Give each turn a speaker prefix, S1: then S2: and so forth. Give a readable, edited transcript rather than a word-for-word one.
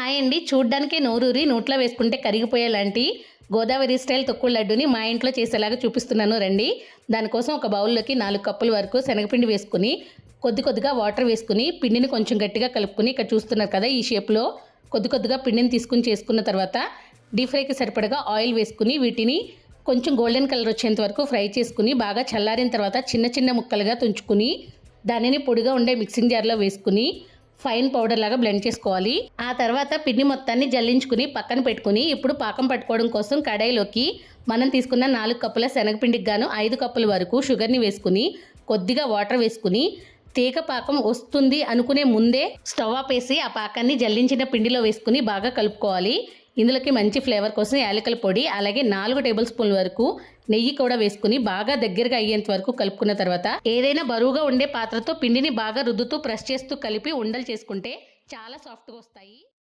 S1: Hi అండి, చూడ్డానికే నోరూరి నోట్లో వేసుకుంటే కరిగిపోయేలాంటి గోదావరి స్టైల్ తొక్కుడు లడ్డుని మా ఇంట్లో చేసేలాగా చూపిస్తున్నాను రండి. దానికోసం ఒక బౌల్లోకి 4 కప్పుల వరకు శనగపిండి వేసుకుని కొద్దిగా వాటర్ వేసుకుని పిండిని కొంచెం గట్టిగా కలుపుకుని ఇక్కడ చూస్తున్నారు కదా ఈ షేప్లో కొద్దిగా పిండిని తీసుకుని చేసుకున్న తర్వాత డీప్ ఫ్రైకి సరిపడగా ఆయిల్ వేసుకుని వీటిని కొంచెం గోల్డెన్ కలర్ వచ్చేంత వరకు ఫ్రై చేసుకుని బాగా చల్లారిన తర్వాత చిన్న ముక్కలుగా తుంచుకుని దానిని పొడిగా ఉండే మిక్సింగ్ జార్లో వేసుకుని ఫైన్ పౌడర్ లాగా బ్లెండ్ చేసుకోవాలి. ఆ తర్వాత పిండి మొత్తాన్ని జల్లించుకుని పక్కన పెట్టుకుని ఇప్పుడు పాకం పట్టుకోవడం కోసం కడాయిలోకి మనం తీసుకున్న 4 కప్పుల శనగపిండికి గాను 5 కప్పుల వరకు షుగర్ని వేసుకుని కొద్దిగా వాటర్ వేసుకుని తీగ పాకం వస్తుంది అనుకునే ముందే స్టవ్ ఆపేసి ఆ పాకాన్ని జల్లించిన పిండిలో వేసుకుని బాగా కలుపుకోవాలి. ఇందులోకి మంచి ఫ్లేవర్ కోసం యాలకుల పొడి అలాగే 4 టేబుల్ స్పూన్ల వరకు నెయ్యి కూడా వేసుకుని బాగా దగ్గరగా అయ్యేంత వరకు కలుపుకున్న తర్వాత ఏదైనా బరువుగా ఉండే పాత్రతో పిండిని బాగా రుద్దుతూ ప్రెస్ చేస్తూ కలిపి ఉండలు చేసుకుంటే చాలా సాఫ్ట్గా వస్తాయి.